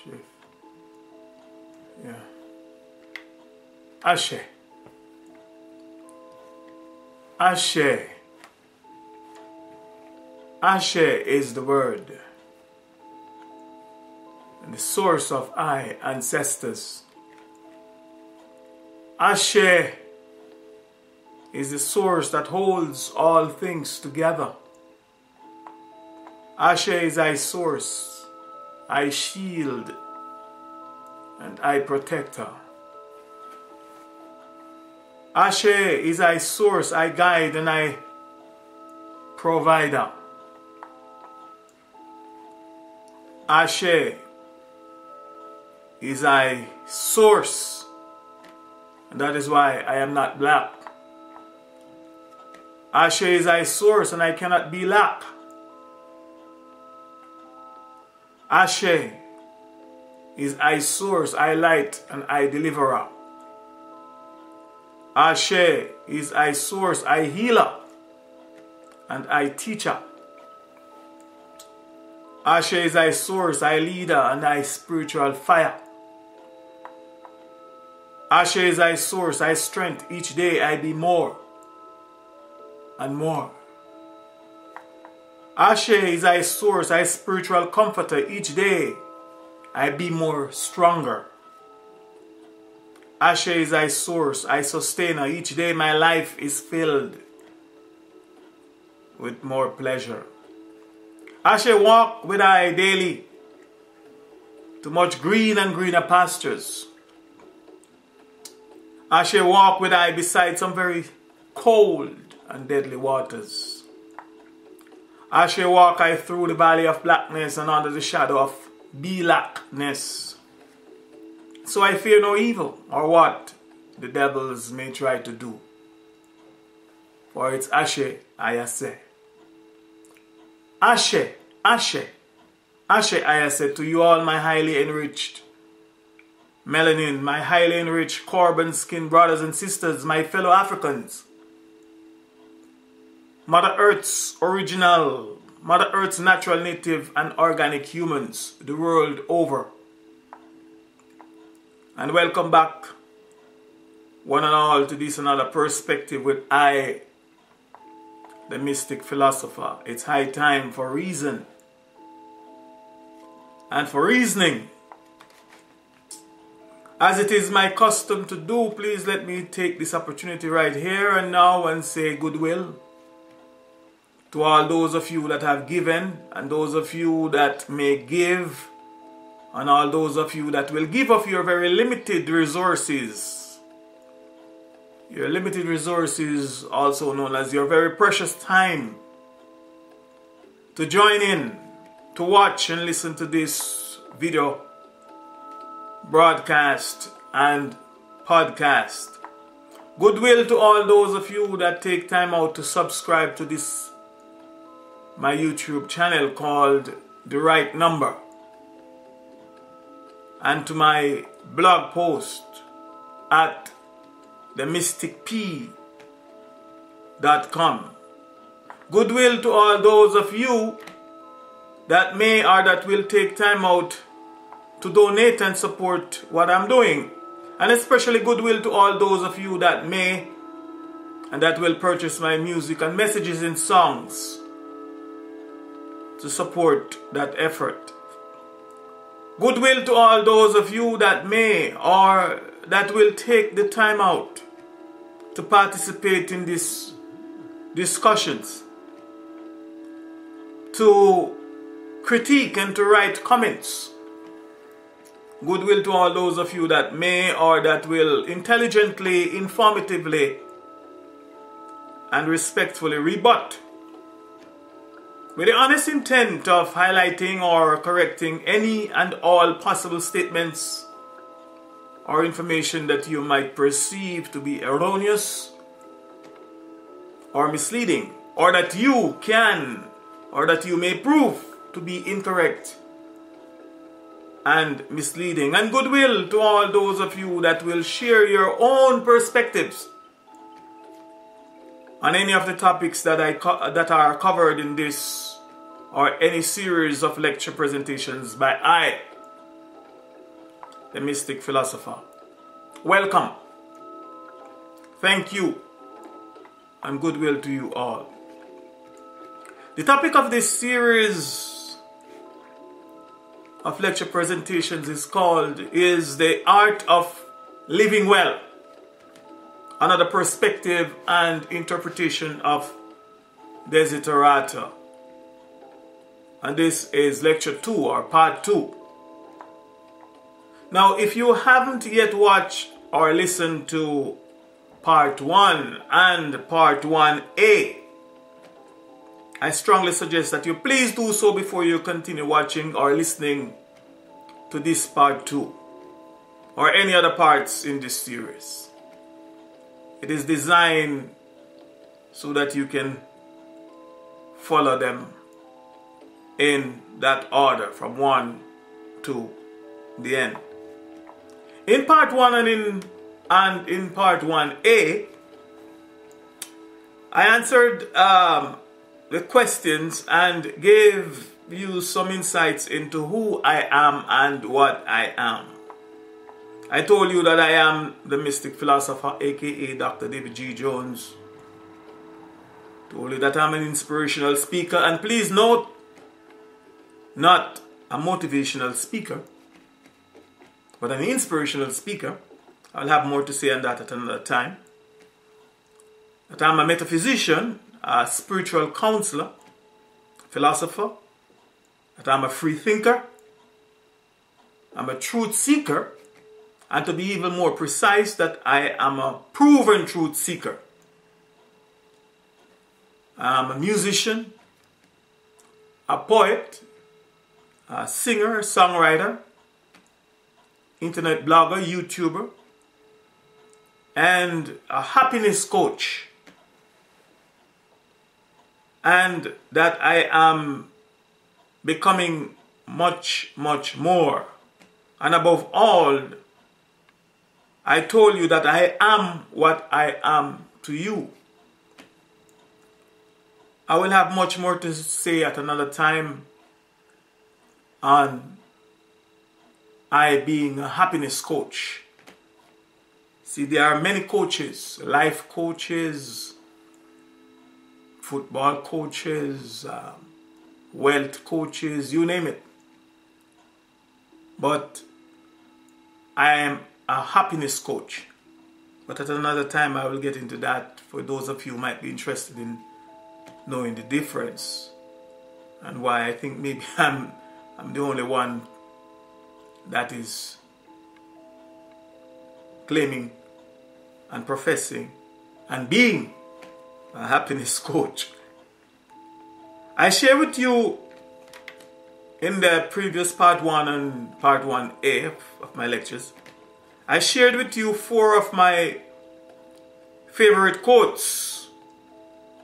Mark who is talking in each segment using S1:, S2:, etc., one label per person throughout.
S1: Shift. Yeah. Ashe. Ashe. Ashe is the word and the source of I, ancestors. Ashe is the source that holds all things together. Ashe is I source, I shield, and I protector. Ashe is I source, I guide, and I provider. Ashe is I source, and that is why I am not black. Ashe is I source, and I cannot be lack. Ashe is I source, I light, and I deliverer. Ashe is I source, I healer, and I teacher. Ashe is I source, I leader, and I spiritual fire. Ashe is I source, I strength, each day I be more and more. Ashe is I source, I spiritual comforter, each day I be more stronger. Ashe is I source, I sustainer, each day my life is filled with more pleasure. Ashe walk with I daily to much green and greener pastures. Ashe walk with I beside some very cold and deadly waters. Ashe walk I through the valley of blackness and under the shadow of blackness. So I fear no evil or what the devils may try to do. For it's Ashe I say. Ashe, Ashe, Ashe I say to you all my highly enriched melanin, my highly enriched carbon skin brothers and sisters, my fellow Africans. Mother Earth's original, Mother Earth's natural, native and organic humans the world over. And welcome back one and all to this another perspective with I, the Mystic Philosopher. It's high time for reason and for reasoning. As it is my custom to do, please let me take this opportunity right here and now and say goodwill to all those of you that have given, and those of you that may give, and all those of you that will give of your very limited resources. Your limited resources, also known as your very precious time, to join in, to watch and listen to this video, broadcast and podcast. Goodwill to all those of you that take time out to subscribe to this my YouTube channel called The Right Number, and to my blog post at themysticp.com. Goodwill to all those of you that may or that will take time out to donate and support what I'm doing, and especially goodwill to all those of you that may and that will purchase my music and messages in songs to support that effort. Goodwill to all those of you that may or that will take the time out to participate in these discussions, to critique and to write comments. Goodwill to all those of you that may or that will intelligently, informatively, and respectfully rebut, with the honest intent of highlighting or correcting any and all possible statements or information that you might perceive to be erroneous or misleading, or that you can or that you may prove to be incorrect and misleading. And goodwill to all those of you that will share your own perspectives on any of the topics that that are covered in this or any series of lecture presentations by I, the Mystic Philosopher. Welcome. Thank you, and goodwill to you all. The topic of this series of lecture presentations is the art of living well. Another perspective and interpretation of Desiderata. And this is lecture 2 or part 2. Now, if you haven't yet watched or listened to part 1 and part 1A, I strongly suggest that you please do so before you continue watching or listening to this part 2 or any other parts in this series. It is designed so that you can follow them in that order from 1 to the end. In part 1 and in part 1A, I answered the questions and gave you some insights into who I am and what I am. I told you that I am the Mystic Philosopher, aka Dr. David G. Jones. Told you that I'm an inspirational speaker, and please note, not a motivational speaker, but an inspirational speaker. I'll have more to say on that at another time. That I'm a metaphysician, a spiritual counselor, philosopher. That I'm a free thinker. I'm a truth seeker. And to be even more precise, that I am a proven truth seeker. I'm a musician, a poet, a singer, songwriter, internet blogger, YouTuber, and a happiness coach. And that I am becoming much, much more. And above all, I told you that I am what I am to you. I will have much more to say at another time on I being a happiness coach. See, there are many coaches, life coaches, football coaches, wealth coaches, you name it. But I am a happiness coach. But at another time I will get into that for those of you who might be interested in knowing the difference and why I think maybe I'm the only one that is claiming and professing and being a happiness coach. I share with you in the previous part 1 and part 1A of my lectures, I shared with you 4 of my favorite quotes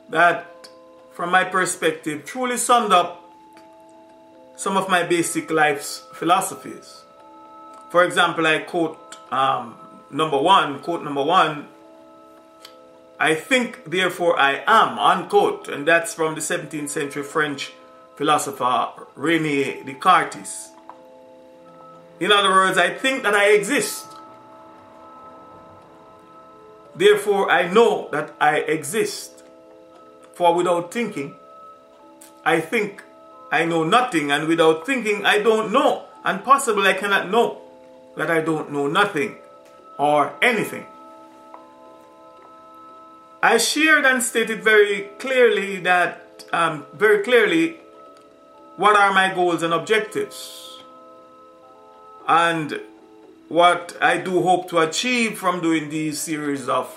S1: that, from my perspective, truly summed up some of my basic life's philosophies. For example, I quote number one, I think, therefore I am, unquote. And that's from the 17th century French philosopher René Descartes. In other words, I think that I exist. Therefore, I know that I exist. For without thinking, I think I know nothing, and without thinking, I don't know. And possibly I cannot know that I don't know nothing or anything. I shared and stated very clearly what are my goals and objectives, and what I do hope to achieve from doing these series of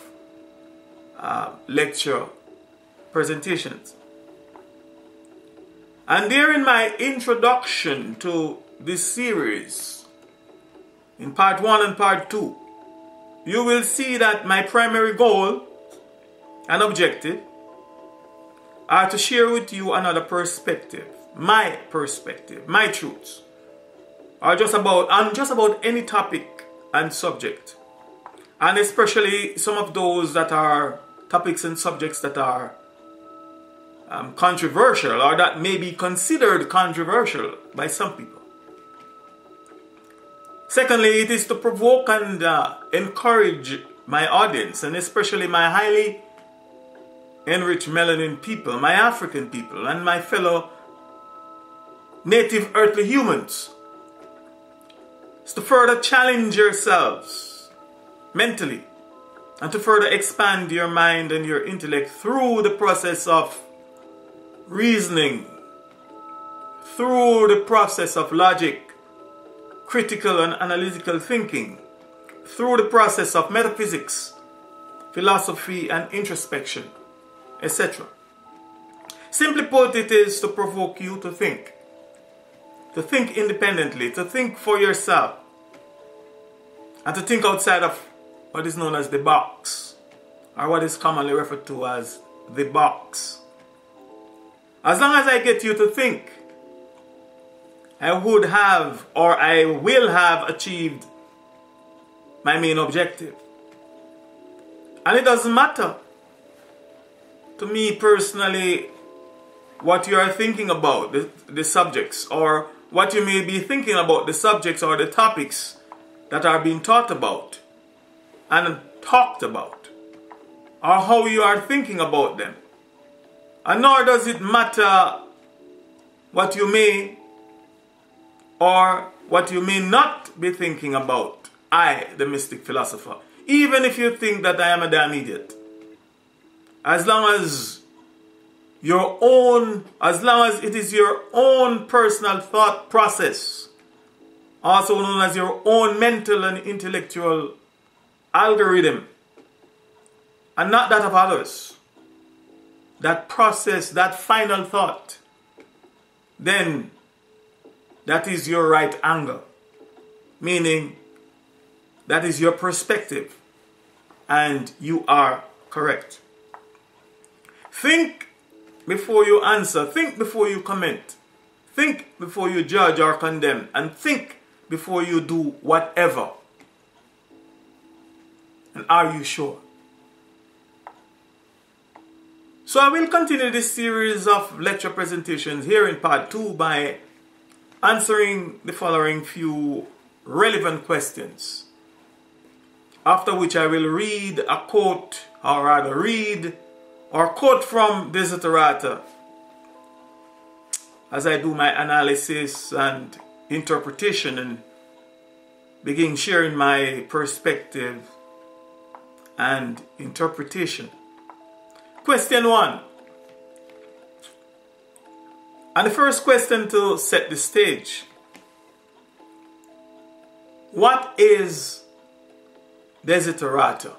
S1: lecture presentations. And there in my introduction to this series, in part 1 and part 2, you will see that my primary goal and objective are to share with you another perspective, my truths, or just about any topic and subject, and especially some of those that are topics and subjects that are controversial, or that may be considered controversial by some people. Secondly, it is to provoke and encourage my audience, and especially my highly enriched melanin people, my African people, and my fellow native earthly humans. It's to further challenge yourselves mentally and to further expand your mind and your intellect through the process of reasoning, through the process of logic, critical and analytical thinking, through the process of metaphysics, philosophy and introspection, etc. Simply put, it is to provoke you to think independently, to think for yourself, and to think outside of what is known as the box, or what is commonly referred to as the box. As long as I get you to think, I would have, or I will have achieved my main objective. And it doesn't matter to me personally what you are thinking about the subjects, or what you may be thinking about the subjects or the topics that are being taught about and talked about, or how you are thinking about them. And nor does it matter what you may or what you may not be thinking about, I, the Mystic Philosopher, even if you think that I am a damn idiot. As long as it is your own personal thought process, also known as your own mental and intellectual algorithm, and not that of others, that process, that final thought, then that is your right angle, meaning that is your perspective, and you are correct. Think before you answer, think before you comment, think before you judge or condemn, and think before you do whatever. And are you sure? So I will continue this series of lecture presentations here in part 2 by answering the following few relevant questions. After which I will read a quote, or rather read or quote from Desiderata as I do my analysis and interpretation and begin sharing my perspective and interpretation. Question 1. And the first question to set the stage. What is Desiderata?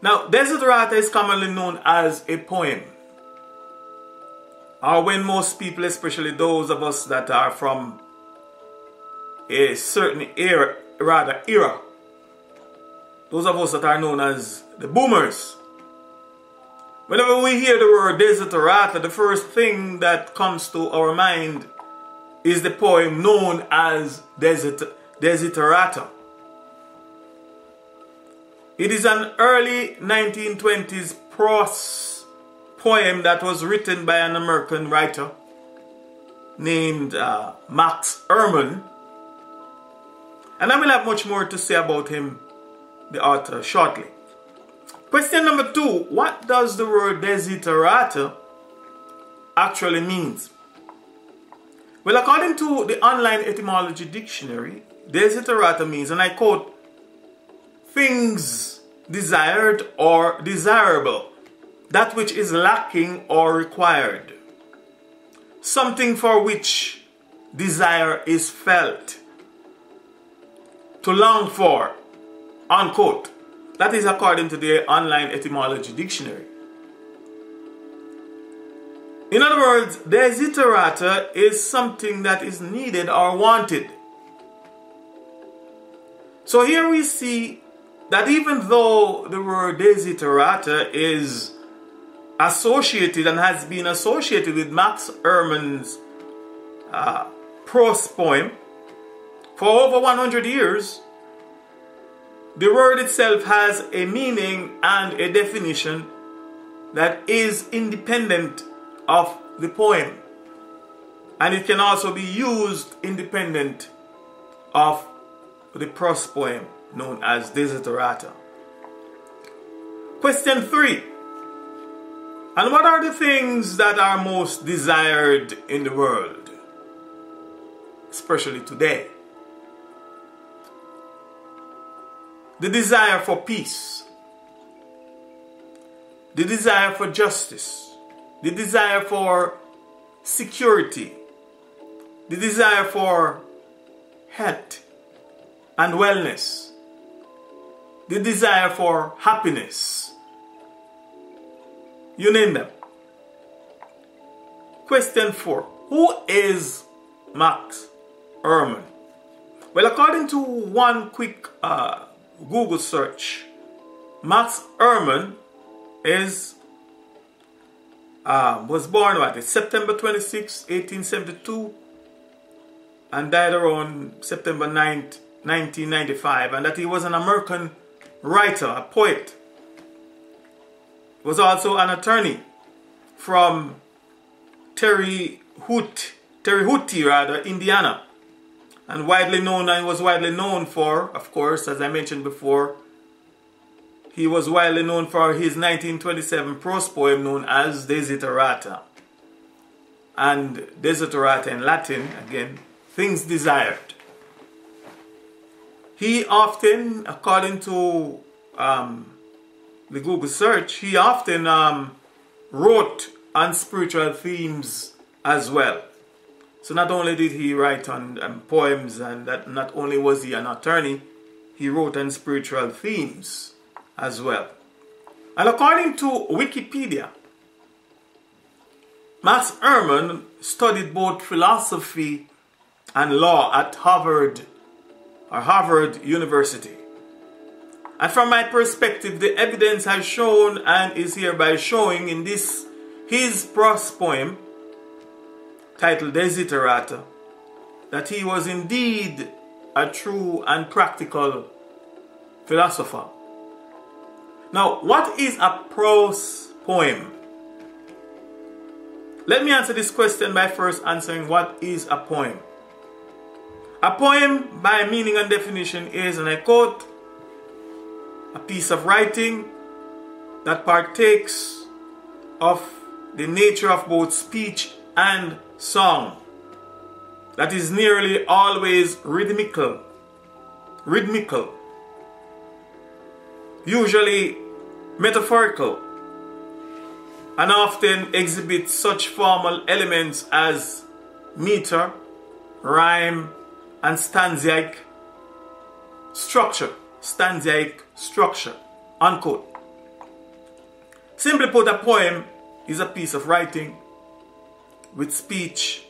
S1: Now, Desiderata is commonly known as a poem. Or when most people, especially those of us that are from a certain era, those of us that are known as the boomers, whenever we hear the word Desiderata, the first thing that comes to our mind is the poem known as Desiderata. It is an early 1920s prose poem that was written by an American writer named Max Ehrmann. And I will have much more to say about him, the author, shortly. Question number 2. What does the word Desiderata actually mean? Well, according to the online etymology dictionary, Desiderata means, and I quote, things desired or desirable, that which is lacking or required, something for which desire is felt, to long for, unquote. That is according to the online etymology dictionary. In other words, Desiderata is something that is needed or wanted. So here we see that even though the word Desiderata is associated and has been associated with Max Ehrmann's prose poem for over 100 years, the word itself has a meaning and a definition that is independent of the poem. And it can also be used independent of the prose poem known as Desiderata. Question 3. And what are the things that are most desired in the world, especially today? The desire for peace, the desire for justice, the desire for security, the desire for health and wellness, the desire for happiness. You name them. Question 4. Who is Max Ehrmann? Well, according to one quick Google search, Max Ehrmann was born September 26, 1872 and died around September 9th, 1995, and that he was an American writer, a poet. He was also an attorney from Terre Haute, Indiana, and was widely known for, of course, as I mentioned before, he was widely known for his 1927 prose poem known as Desiderata. And Desiderata in Latin, again, things desired. He often, according to the Google search, he often wrote on spiritual themes as well. So not only did he write on poems, and that not only was he an attorney, he wrote on spiritual themes as well. And according to Wikipedia, Max Ehrmann studied both philosophy and law at Harvard University. And from my perspective, the evidence has shown and is hereby showing in his prose poem titled Desiderata that he was indeed a true and practical philosopher. Now, what is a prose poem? Let me answer this question by first answering what is a poem. A poem, by meaning and definition, is, and I quote, a piece of writing that partakes of the nature of both speech and song, that is nearly always rhythmical, usually metaphorical, and often exhibits such formal elements as meter, rhyme, and stanzaic structure, unquote. Simply put, a poem is a piece of writing with speech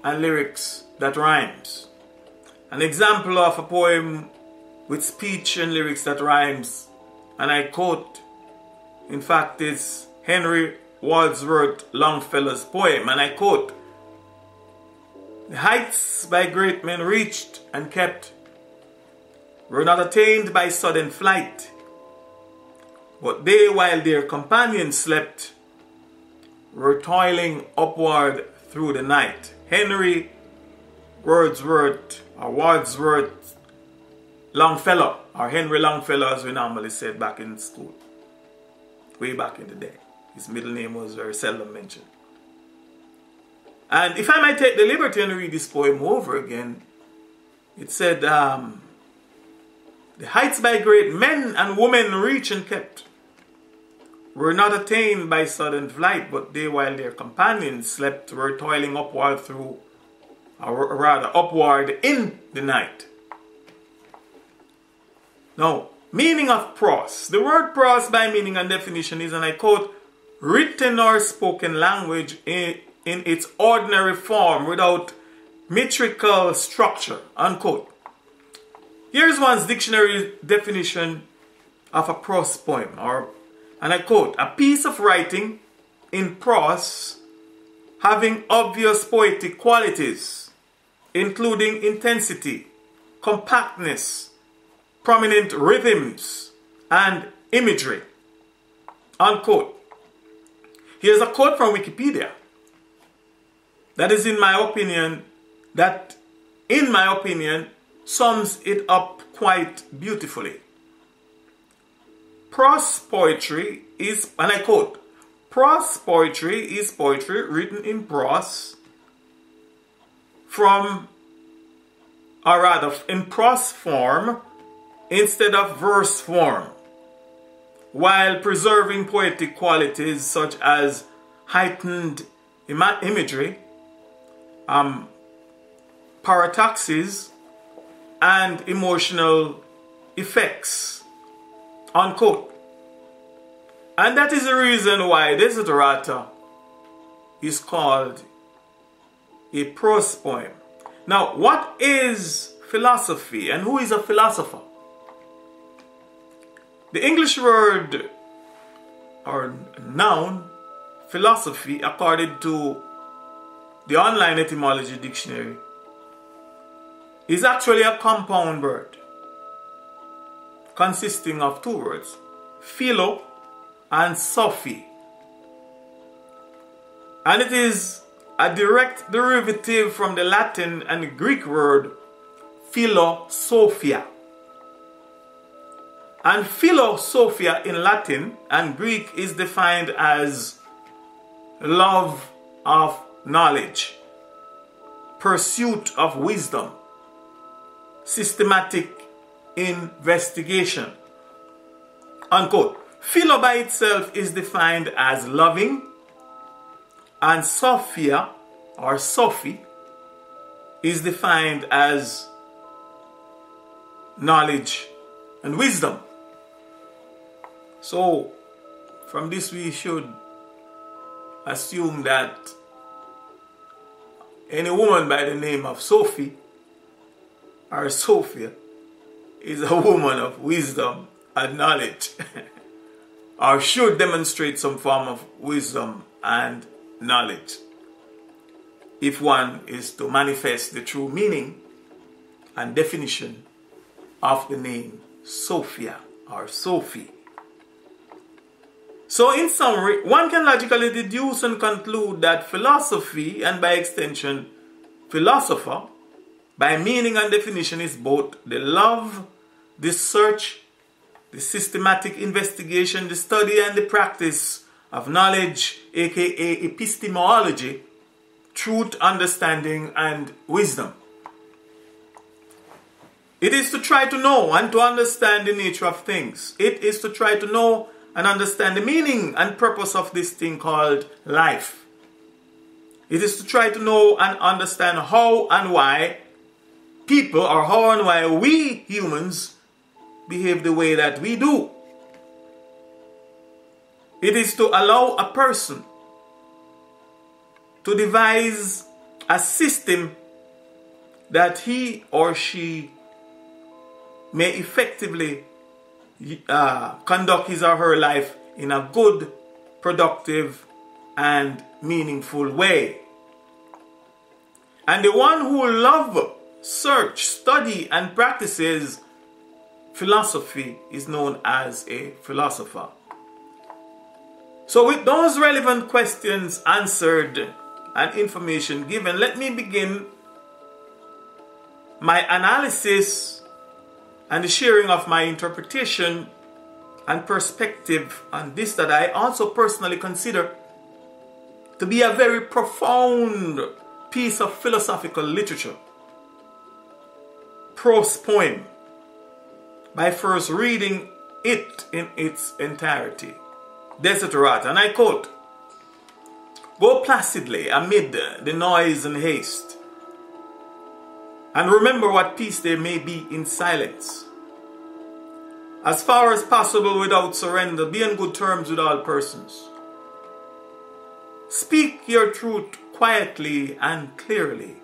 S1: and lyrics that rhymes. An example of a poem with speech and lyrics that rhymes, and I quote, in fact, is Henry Wadsworth Longfellow's poem, and I quote, "The heights by great men reached and kept were not attained by sudden flight, but they, while their companions slept, were toiling upward through the night." Henry Wadsworth Longfellow, or Henry Longfellow as we normally said back in school, way back in the day. His middle name was very seldom mentioned. And if I might take the liberty and read this poem over again, it said, "The heights by great men and women reached and kept were not attained by sudden flight, but they, while their companions slept, were toiling upward through, or rather upward in the night." Now, meaning of prose. The word prose by meaning and definition is, and I quote, "written or spoken language in its ordinary form without metrical structure," unquote. Here's one's dictionary definition of a prose poem, and I quote, "a piece of writing in prose having obvious poetic qualities, including intensity, compactness, prominent rhythms, and imagery," unquote. Here's a quote from Wikipedia. That in my opinion, sums it up quite beautifully. Prose poetry is, and I quote, prose poetry is poetry written in prose from, or rather in prose form instead of verse form, while preserving poetic qualities such as heightened imagery, paradoxes, and emotional effects, unquote. And that is the reason why Desiderata is called a prose poem. Now, what is philosophy and who is a philosopher? The English word or noun philosophy, according to the online etymology dictionary, is actually a compound word consisting of two words, philo and sophy. And it is a direct derivative from the Latin and Greek word philosophia. And philosophia in Latin and Greek is defined as love of knowledge, pursuit of wisdom, systematic investigation, unquote. Philo by itself is defined as loving, and Sophia or Sophie is defined as knowledge and wisdom. So from this we should assume that any woman by the name of Sophie or Sophia is a woman of wisdom and knowledge or should demonstrate some form of wisdom and knowledge if one is to manifest the true meaning and definition of the name Sophia or Sophie. So in summary, one can logically deduce and conclude that philosophy, and by extension philosopher, by meaning and definition, is both the love, the search, the systematic investigation, the study and the practice of knowledge, aka epistemology, truth, understanding, and wisdom. It is to try to know and to understand the nature of things. It is to try to know and understand the meaning and purpose of this thing called life. It is to try to know and understand how and why people, or how and why we humans behave the way that we do. It is to allow a person to devise a system that he or she may effectively conduct his or her life in a good, productive, and meaningful way. And the one who loves, search, study, and practices philosophy is known as a philosopher. So with those relevant questions answered and information given, let me begin my analysis and the sharing of my interpretation and perspective on this that I also personally consider to be a very profound piece of philosophical literature, prose poem, by first reading it in its entirety. Desiderata, and I quote, "Go placidly amid the noise and haste, and remember what peace there may be in silence. As far as possible without surrender, be on good terms with all persons. Speak your truth quietly and clearly,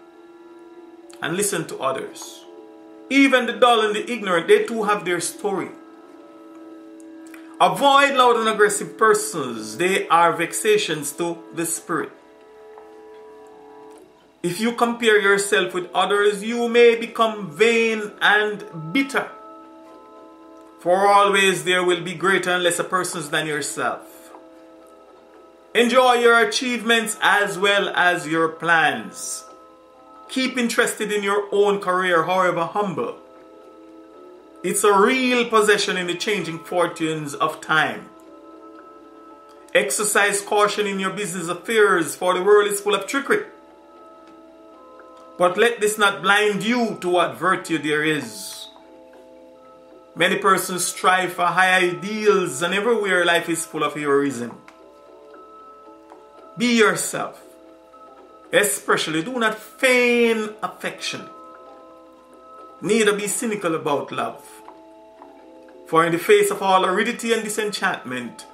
S1: and listen to others. Even the dull and the ignorant, they too have their story. Avoid loud and aggressive persons. They are vexations to the spirit. If you compare yourself with others, you may become vain and bitter. For always there will be greater and lesser persons than yourself. Enjoy your achievements as well as your plans. Keep interested in your own career, however humble. It's a real possession in the changing fortunes of time. Exercise caution in your business affairs, for the world is full of trickery. But let this not blind you to what virtue there is. Many persons strive for high ideals, and everywhere life is full of heroism. Be yourself. Especially do not feign affection. Neither be cynical about love. For in the face of all aridity and disenchantment,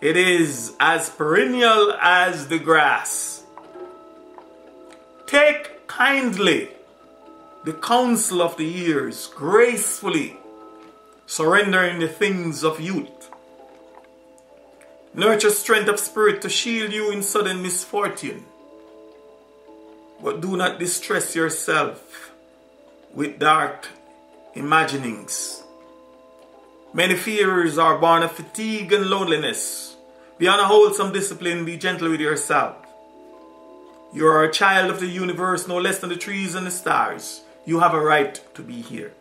S1: it is as perennial as the grass. Take kindly the counsel of the years, gracefully surrendering the things of youth. Nurture strength of spirit to shield you in sudden misfortune. But do not distress yourself with dark imaginings. Many fears are born of fatigue and loneliness. Be on a wholesome discipline, be gentle with yourself. You are a child of the universe, no less than the trees and the stars. You have a right to be here.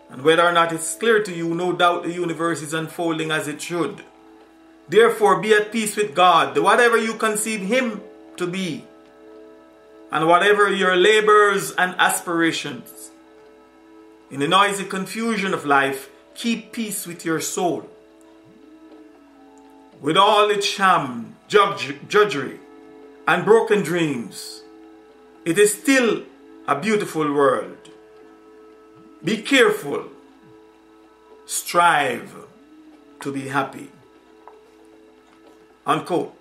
S1: And whether or not it's clear to you, no doubt the universe is unfolding as it should. Therefore, be at peace with God, whatever you conceive Him to be, and whatever your labors and aspirations. In the noisy confusion of life, keep peace with your soul. With all its sham, judgery, and broken dreams, it is still a beautiful world. Be careful. Strive to be happy. Unquote.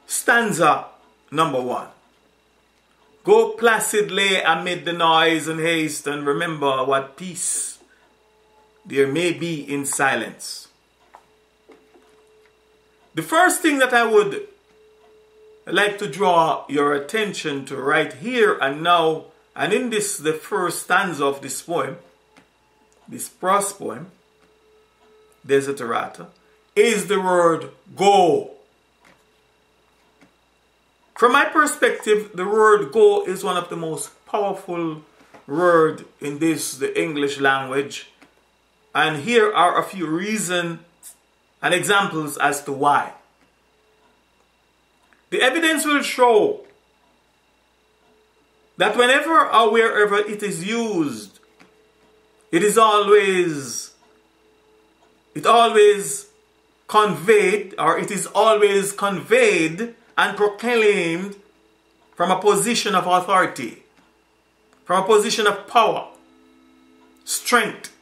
S1: Stanza number 1. Go placidly amid the noise and haste, and remember what peace there may be in silence. The first thing that I would like to draw your attention to right here and now, and in this, the first stanza of this poem, this prose poem, Desiderata, is the word go. From my perspective, the word go is one of the most powerful words in the English language. And here are a few reasons and examples as to why. The evidence will show that whenever or wherever it is used, it always conveyed, or it is always conveyed and proclaimed from a position of authority, from a position of power, strength,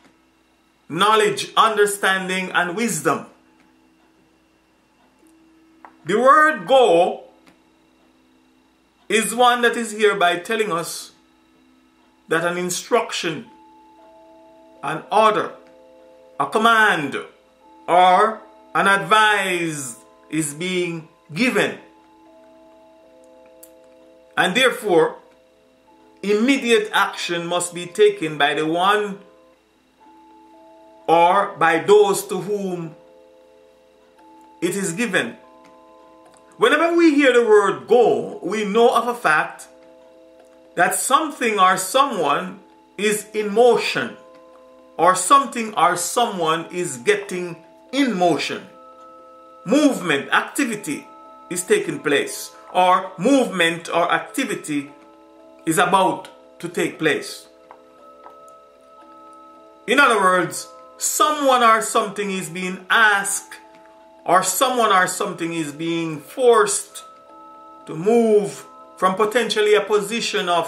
S1: knowledge, understanding, and wisdom. The word go is one that is hereby telling us that an instruction, an order, a command, or an advice is being given. And therefore, immediate action must be taken by the one or by those to whom it is given. Whenever we hear the word go, we know of a fact that something or someone is in motion, or something or someone is getting in motion. Movement, activity is taking place, or movement or activity is about to take place. In other words, someone or something is being asked, or someone or something is being forced to move from potentially a position or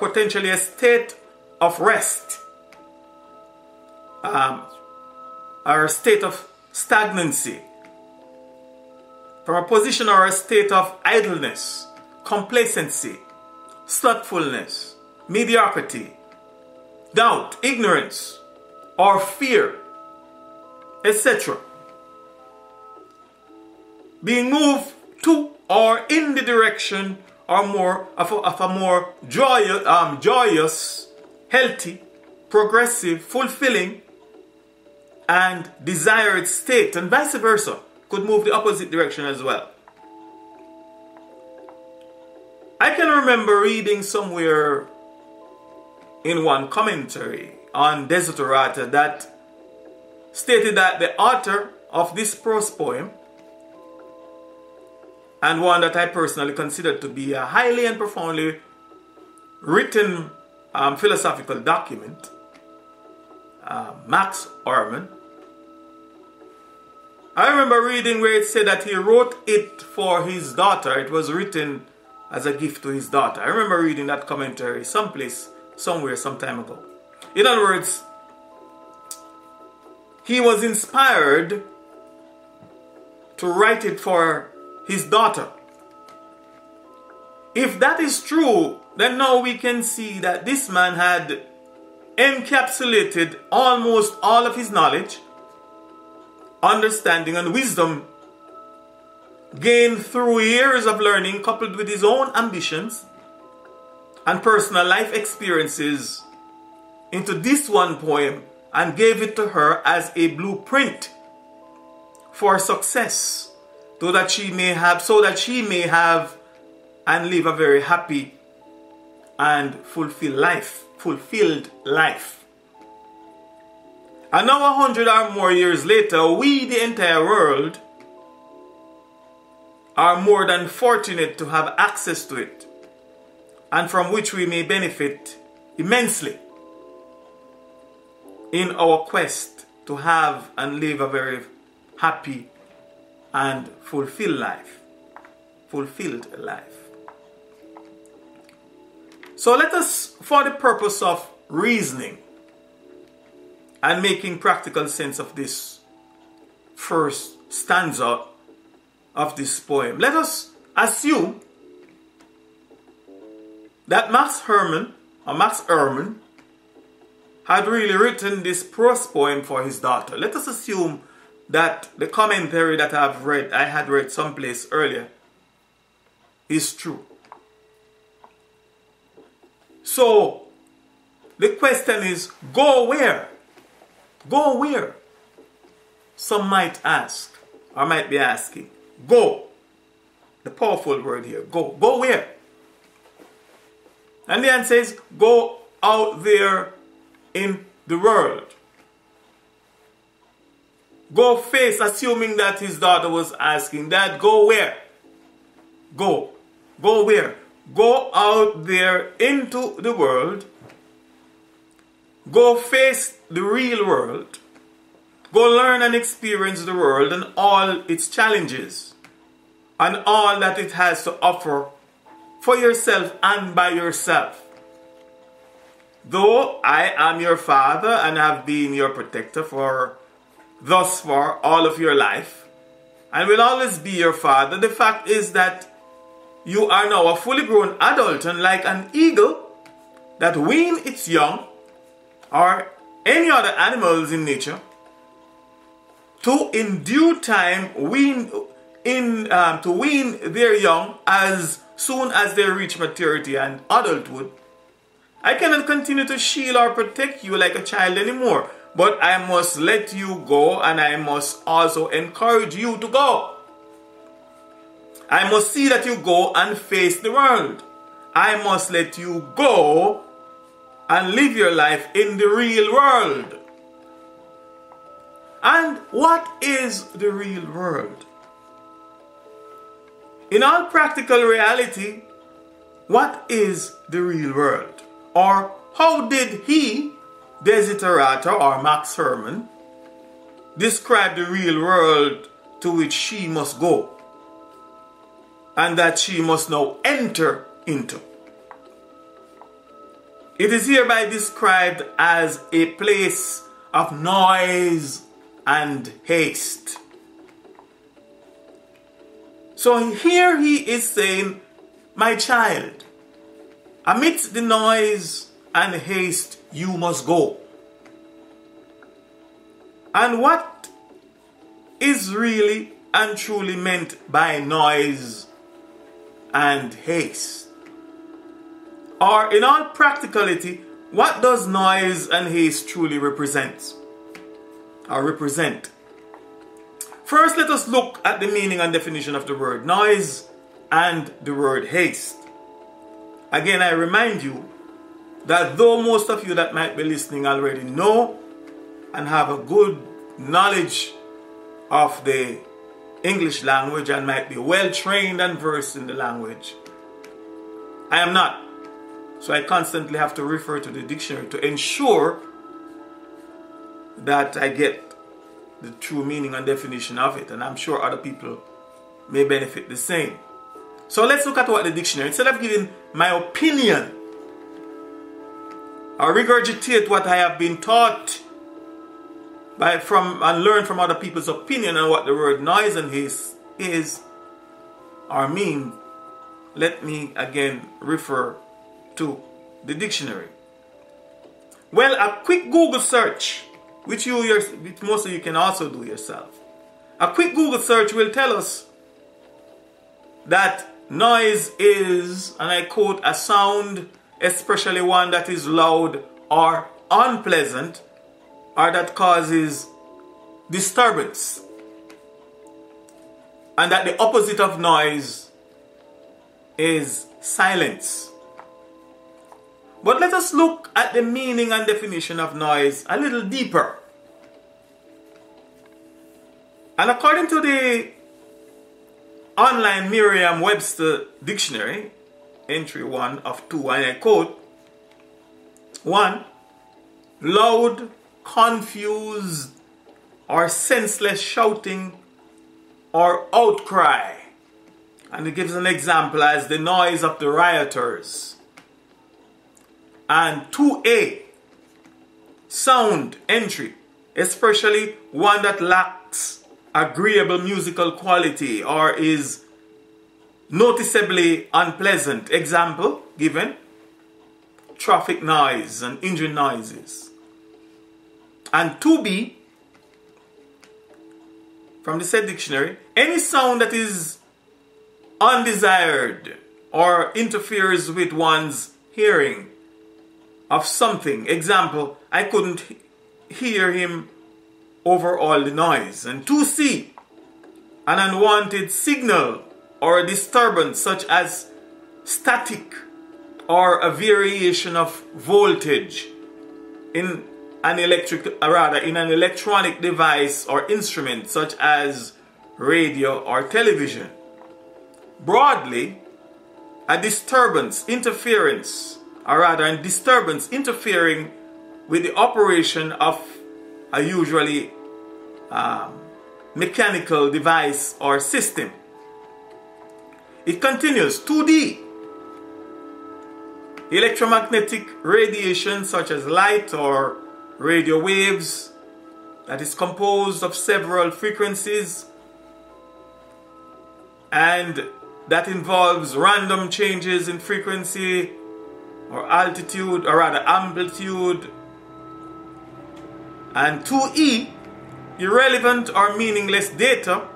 S1: potentially a state of rest, or a state of stagnancy, from a position or a state of idleness, complacency, slothfulness, mediocrity, doubt, ignorance, or fear, etc. Being moved to or in the direction or more of a more joyous, healthy, progressive, fulfilling, and desired state, and vice versa, could move the opposite direction as well. I can remember reading somewhere in one commentary on Desiderata that stated that the author of this prose poem, and one that I personally consider to be a highly and profoundly written philosophical document, Max Ehrmann, I remember reading where it said that he wrote it for his daughter. It was written as a gift to his daughter. I remember reading that commentary someplace, somewhere, some time ago. In other words, he was inspired to write it for his daughter. If that is true, then now we can see that this man had encapsulated almost all of his knowledge, understanding, and wisdom gained through years of learning, coupled with his own ambitions and personal life experiences, into this one poem, and gave it to her as a blueprint for success, so that she may have and live a very happy and fulfilled life. And now 100 or more years later, we, the entire world, are more than fortunate to have access to it, and from which we may benefit immensely in our quest to have and live a very happy and fulfilled life. So let us, for the purpose of reasoning and making practical sense of this first stanza of this poem, let us assume that Max Ehrmann had really written this prose poem for his daughter. Let us assume that the commentary that I had read someplace earlier, is true. So the question is, go where? Go where? Some might ask, or might be asking. Go. The powerful word here. Go. Go where? And the answer is, go out there in the world. Go face, assuming that his daughter was asking, Dad, go where? Go. Go where? Go out there into the world. Go face the real world. Go learn and experience the world and all its challenges and all that it has to offer for yourself and by yourself. Though I am your father and have been your protector for thus far all of your life, and will always be your father, the fact is that you are now a fully grown adult, and like an eagle that wean its young, or any other animals in nature, to in due time wean their young as soon as they reach maturity and adulthood, I cannot continue to shield or protect you like a child anymore, but I must let you go, and I must also encourage you to go. I must see that you go and face the world. I must let you go and live your life in the real world. And what is the real world? In all practical reality, what is the real world? Or how did he, Desiderata or Max Ehrmann, describe the real world to which she must go and that she must now enter into? It is hereby described as a place of noise and haste. So here he is saying, my child, amidst the noise and haste, you must go. And what is really and truly meant by noise and haste? Or in all practicality, what does noise and haste truly represent? First, let us look at the meaning and definition of the word noise and the word haste. again, I remind you that though most of you that might be listening already know and have a good knowledge of the English language and might be well trained and versed in the language, I am not. So I constantly have to refer to the dictionary to ensure that I get the true meaning and definition of it, and I'm sure other people may benefit the same. So let's look at what the dictionary, instead of giving my opinion or regurgitate what I have been taught and learn from other people's opinion on what the word noise and haste is or mean, let me again refer to the dictionary. Well, a quick Google search, which most of you can also do yourself. A quick Google search will tell us that noise is, and I quote, a sound, especially one that is loud or unpleasant, or that causes disturbance. And that the opposite of noise is silence. But let us look at the meaning and definition of noise a little deeper. And according to the online Merriam-Webster dictionary, entry 1 of 2, and I quote, 1, loud, confused, or senseless shouting or outcry. And it gives an example as the noise of the rioters. And 2a, sound, entry, especially one that lacks agreeable musical quality or is noticeably unpleasant. Example given, traffic noise and engine noises. And 2b, from the said dictionary, any sound that is undesired or interferes with one's hearing of something. Example, I couldn't hear him over all the noise. And 2c, an unwanted signal or a disturbance such as static or a variation of voltage in an electronic device or instrument such as radio or television. Broadly, a disturbance, interference, or rather a disturbance interfering with the operation of a usually mechanical device or system. It continues, 2D, electromagnetic radiation such as light or radio waves that is composed of several frequencies and that involves random changes in frequency or altitude, or rather amplitude. And 2E, irrelevant or meaningless data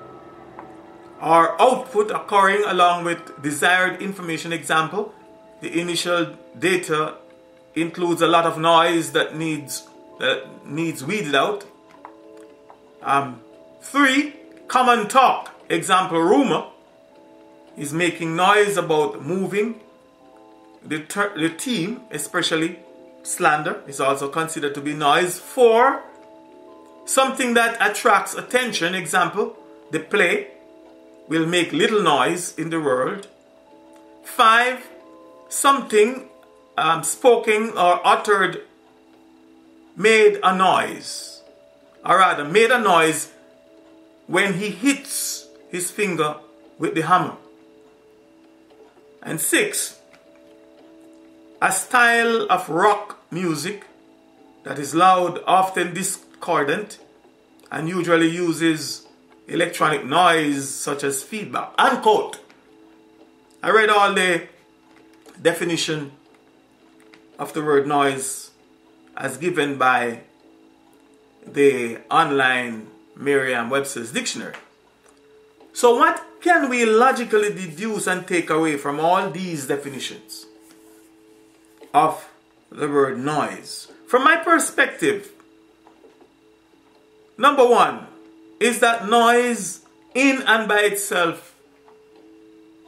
S1: or output occurring along with desired information. Example, the initial data includes a lot of noise that needs weeded out. 3, common talk. Example, rumor is making noise about moving. The theme, especially slander, is also considered to be noise. 4, something that attracts attention. Example, the play will make little noise in the world. 5, something spoken or uttered made a noise, or rather made a noise when he hits his finger with the hammer. And 6, a style of rock music that is loud, often discordant, and usually uses electronic noise such as feedback. Unquote. I read all the definition of the word noise as given by the online Merriam-Webster's dictionary. So what can we logically deduce and take away from all these definitions of the word noise? From my perspective, number 1 is that noise in and by itself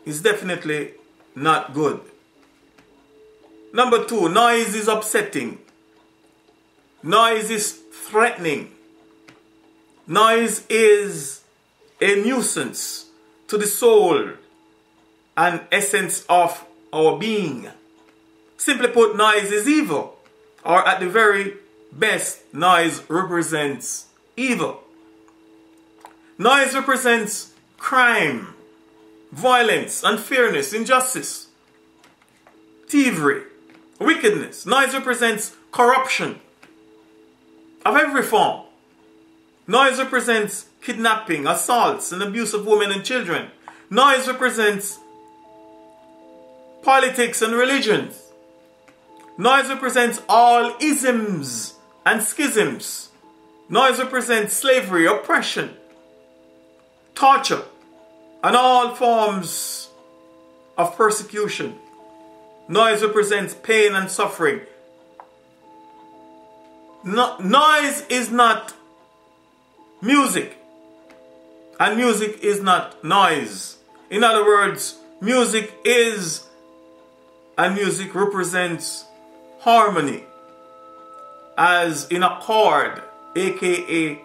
S1: is definitely not good. Number 2, noise is upsetting. Noise is threatening. Noise is a nuisance to the soul and essence of our being. Simply put, noise is evil, or at the very best, noise represents evil. Noise represents crime, violence, unfairness, injustice, thievery, wickedness. Noise represents corruption of every form. Noise represents kidnapping, assaults, and abuse of women and children. Noise represents politics and religions. Noise represents all isms and schisms. Noise represents slavery, oppression, torture, and all forms of persecution. Noise represents pain and suffering. Noise is not music, and music is not noise. In other words, music is, and music represents harmony, as in a chord, aka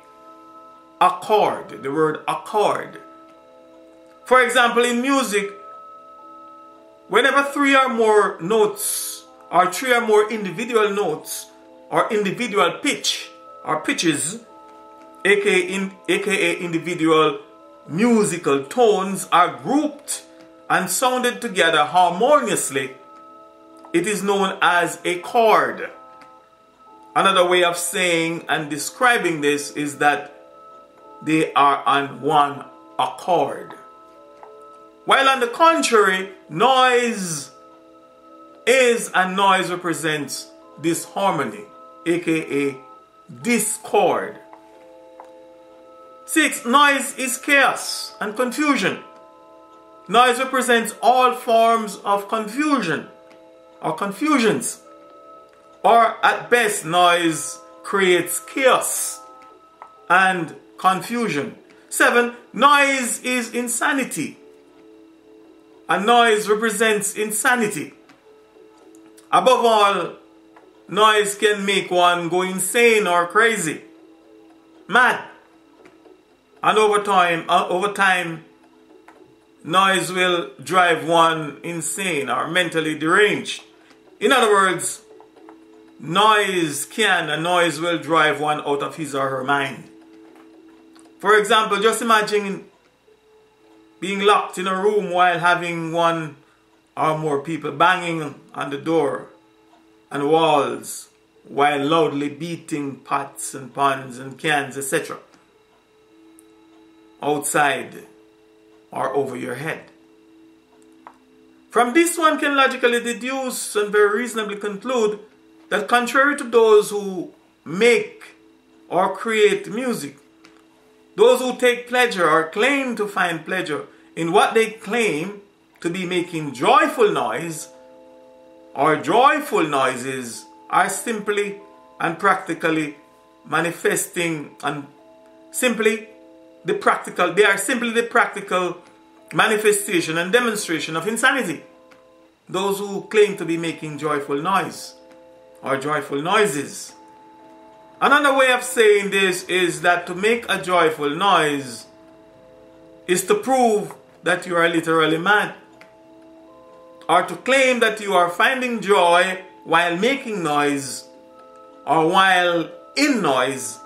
S1: accord, the word accord. For example, in music, whenever 3 or more notes, or 3 or more individual notes, or individual pitch, or pitches, aka individual musical tones, are grouped and sounded together harmoniously, it is known as a chord. Another way of saying and describing this is that they are on one accord. While on the contrary, noise is, and noise represents disharmony, aka discord. 6, noise is chaos and confusion. Noise represents all forms of confusion or confusions. Or at best, noise creates chaos and confusion. 7, noise is insanity. And noise represents insanity. Above all, noise can make one go insane or crazy, mad. And over time, noise will drive one insane or mentally deranged. In other words, noise will drive one out of his or her mind. For example, just imagine being locked in a room while having 1 or more people banging on the door and walls while loudly beating pots and pans and cans, etc. outside or over your head. From this, one can logically deduce and very reasonably conclude that contrary to those who make or create music, those who take pleasure or claim to find pleasure in what they claim to be making joyful noise or joyful noises are simply and practically manifesting and simply the practical manifestation and demonstration of insanity. Those who claim to be making joyful noise or joyful noises. Another way of saying this is that to make a joyful noise is to prove that you are literally mad, or to claim that you are finding joy while making noise or while in noise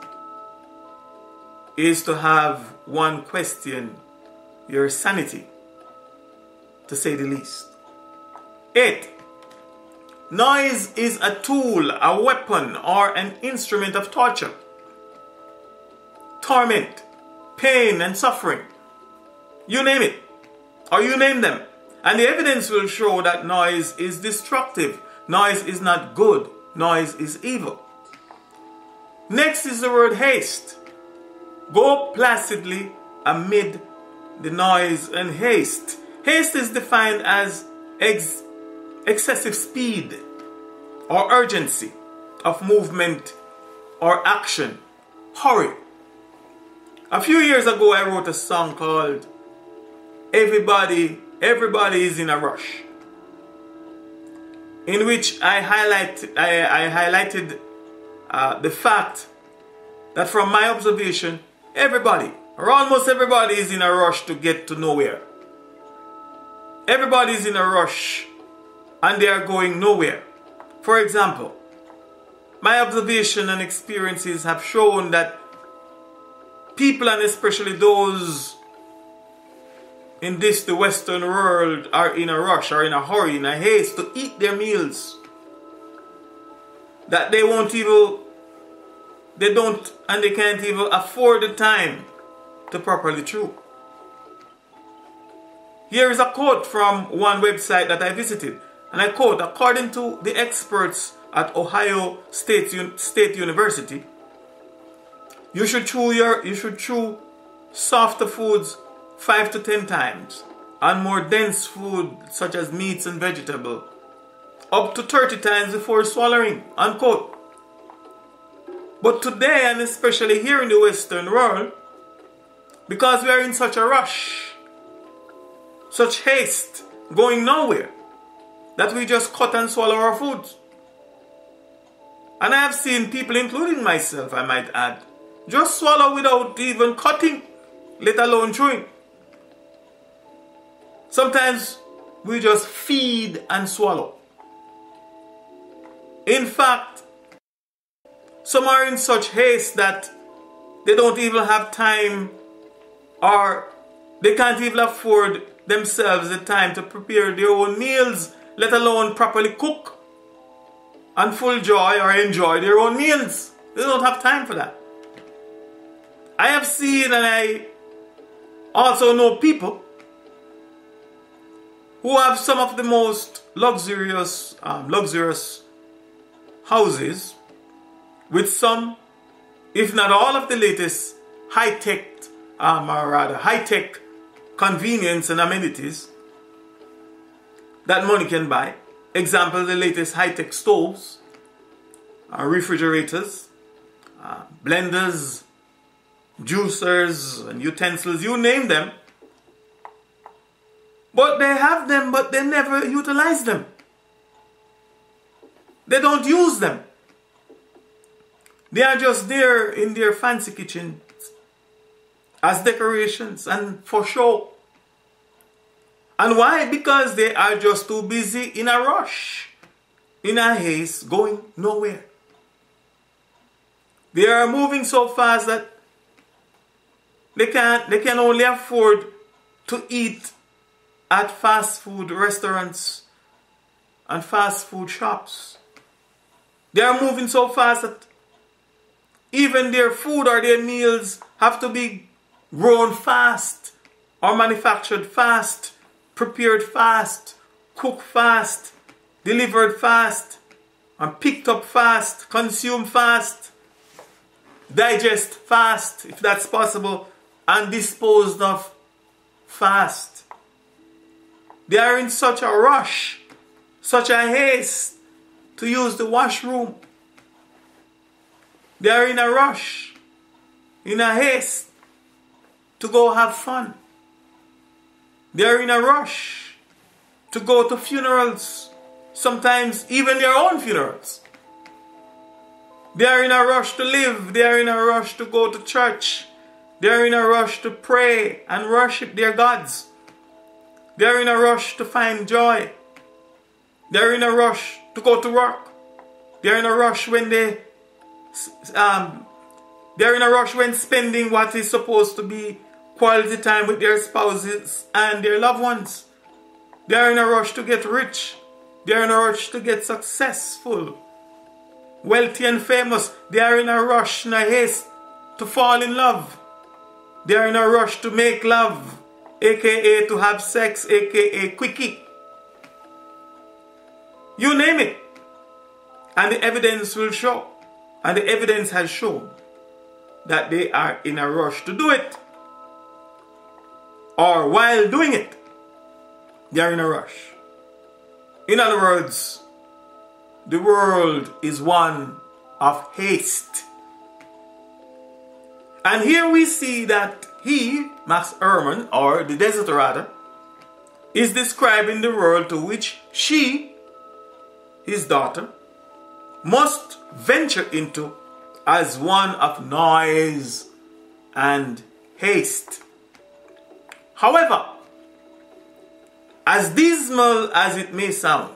S1: is to have one question your sanity, to say the least. 8. Noise is a tool, a weapon, or an instrument of torture, torment, pain, and suffering. You name it, or you name them. And the evidence will show that noise is destructive. Noise is not good. Noise is evil. Next is the word haste. Go placidly amid the noise and haste. Haste is defined as excessive speed or urgency of movement or action. Hurry. A few years ago, I wrote a song called Everybody is in a Rush. in which I highlighted the fact that from my observation, everybody, or almost everybody, is in a rush to get to nowhere. Everybody is in a rush and they are going nowhere. For example, my observation and experiences have shown that people, and especially those in the Western world, are in a rush, are in a hurry, in a haste to eat their meals. That they can't even afford the time to properly chew. Here is a quote from one website that I visited, and I quote, according to the experts at Ohio State University, you should chew softer foods 5 to 10 times, and more dense food such as meats and vegetables up to 30 times before swallowing, unquote. But today, and especially here in the Western world, because we are in such a rush, such haste, going nowhere, that we just cut and swallow our food. And I have seen people, including myself, I might add, just swallow without even cutting, let alone chewing. Sometimes we just feed and swallow. In fact, some are in such haste that they don't even have time, or they can't even afford themselves the time to prepare their own meals, let alone properly cook and full joy or enjoy their own meals. They don't have time for that. I have seen, and I also know people who have some of the most luxurious houses with some, if not all of the latest high-tech convenience and amenities that money can buy. Example, the latest high-tech stoves, refrigerators, blenders, juicers, and utensils, you name them. But they have them, but they never utilize them. They don't use them. They are just there in their fancy kitchens as decorations and for show. And why? Because they are just too busy in a rush, in a haste, going nowhere. They are moving so fast that they can only afford to eat at fast food restaurants and fast food shops. They are moving so fast that even their food or their meals have to be grown fast or manufactured fast, prepared fast, cooked fast, delivered fast, and picked up fast, consumed fast, digest fast, if that's possible, and disposed of fast. They are in such a rush, such a haste to use the washroom. They are in a rush, in a haste to go have fun. They are in a rush to go to funerals, sometimes even their own funerals. They are in a rush to live. They are in a rush to go to church. They are in a rush to pray and worship their gods. They are in a rush to find joy. They are in a rush to go to work. They are in a rush when they are in a rush when spending what is supposed to be quality time with their spouses and their loved ones. They are in a rush to get rich. They are in a rush to get successful, wealthy and famous. They are in a rush, in a haste to fall in love. They are in a rush to make love, aka to have sex, aka quickie. You name it. And the evidence will show. And the evidence has shown that they are in a rush to do it. Or while doing it, they are in a rush. In other words, the world is one of haste. And here we see that he, Max Ehrman, or the Desiderata, is describing the world to which she his daughter, must venture into as one of noise and haste. However, as dismal as it may sound,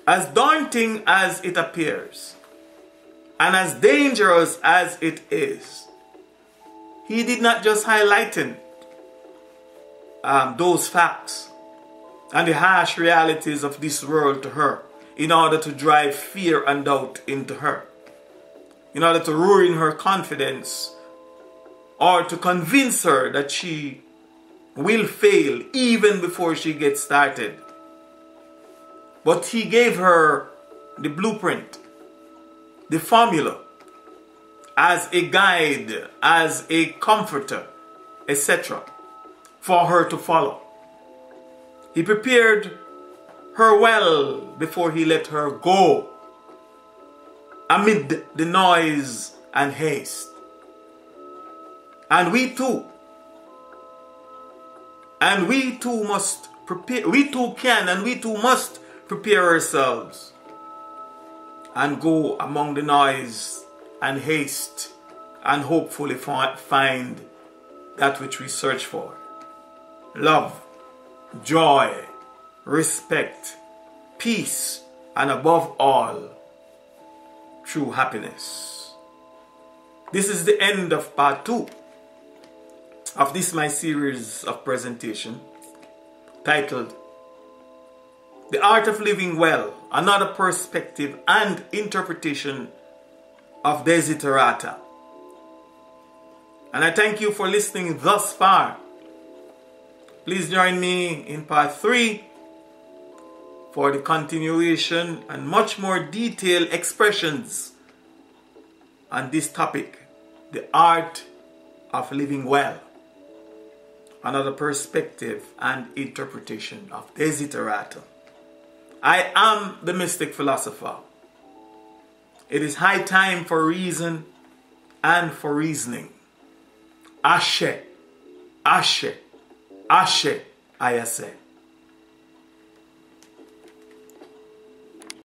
S1: as daunting as it appears, and as dangerous as it is, he did not just highlight those facts and the harsh realities of this world to her in order to drive fear and doubt into her, in order to ruin her confidence or to convince her that she will fail even before she gets started. But he gave her the blueprint, the formula, as a guide, as a comforter, etc., for her to follow. He prepared her well before he let her go amid the noise and haste. And we too must prepare, we too can and we too must prepare ourselves and go among the noise and haste and hopefully find that which we search for. Love, joy, respect, peace, and above all, true happiness. This is the end of part 2 of this my series of presentation titled The Art of Living Well, Another Perspective and Interpretation of Desiderata. And I thank you for listening thus far. Please join me in part 3 for the continuation and much more detailed expressions on this topic, the art of living well, another perspective and interpretation of Desiderata. I am the Mystic Philosopher. It is high time for reason and for reasoning. Ashe, Ashe, Ashe, I say.